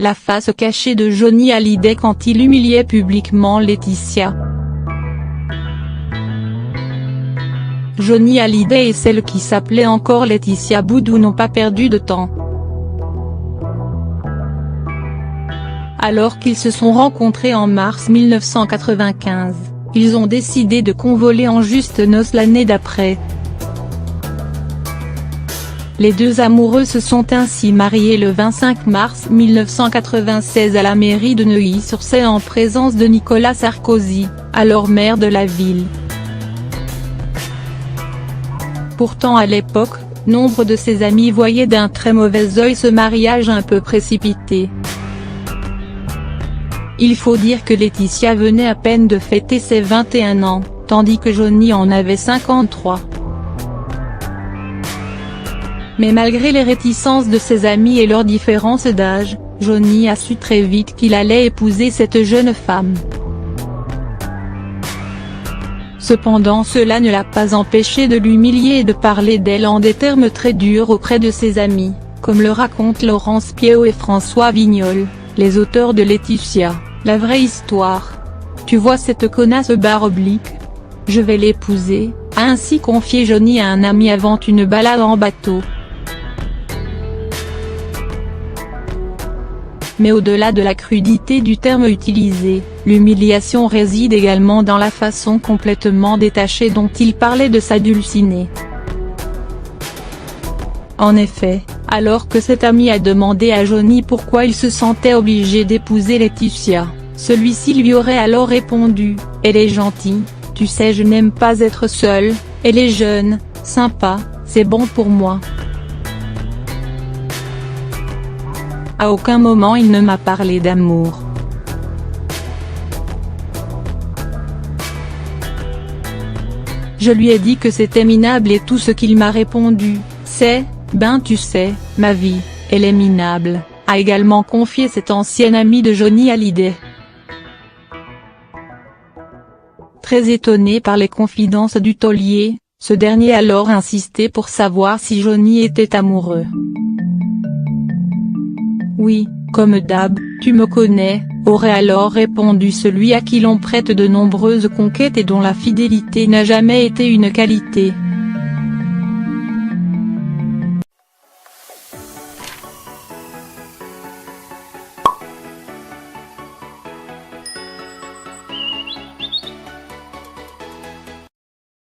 la face cachée de Johnny Hallyday quand il humiliait publiquement Laetitia. Johnny Hallyday et celle qui s'appelait encore Laetitia Boudou n'ont pas perdu de temps. Alors qu'ils se sont rencontrés en mars 1995, ils ont décidé de convoler en juste noces l'année d'après. Les deux amoureux se sont ainsi mariés le 25 mars 1996 à la mairie de Neuilly-sur-Seine en présence de Nicolas Sarkozy, alors maire de la ville. Pourtant à l'époque, nombre de ses amis voyaient d'un très mauvais œil ce mariage un peu précipité. Il faut dire que Laetitia venait à peine de fêter ses 21 ans, tandis que Johnny en avait 53. Mais malgré les réticences de ses amis et leur différence d'âge, Johnny a su très vite qu'il allait épouser cette jeune femme. Cependant cela ne l'a pas empêché de l'humilier et de parler d'elle en des termes très durs auprès de ses amis, comme le racontent Laurence Piéau et François Vignol, les auteurs de Laetitia, la vraie histoire. Tu vois cette connasse /, je vais l'épouser, a ainsi confié Johnny à un ami avant une balade en bateau. Mais au-delà de la crudité du terme utilisé, l'humiliation réside également dans la façon complètement détachée dont il parlait de sa dulcinée. En effet, alors que cet ami a demandé à Johnny pourquoi il se sentait obligé d'épouser Laetitia, celui-ci lui aurait alors répondu « Elle est gentille, tu sais je n'aime pas être seul, elle est jeune, sympa, c'est bon pour moi ». À aucun moment il ne m'a parlé d'amour. Je lui ai dit que c'était minable et tout ce qu'il m'a répondu, c'est « Ben tu sais, ma vie, elle est minable », a également confié cet ancien ami de Johnny Hallyday. Très étonné par les confidences du taulier, ce dernier a alors insisté pour savoir si Johnny était amoureux. Oui, comme d'hab, tu me connais, aurait alors répondu celui à qui l'on prête de nombreuses conquêtes et dont la fidélité n'a jamais été une qualité.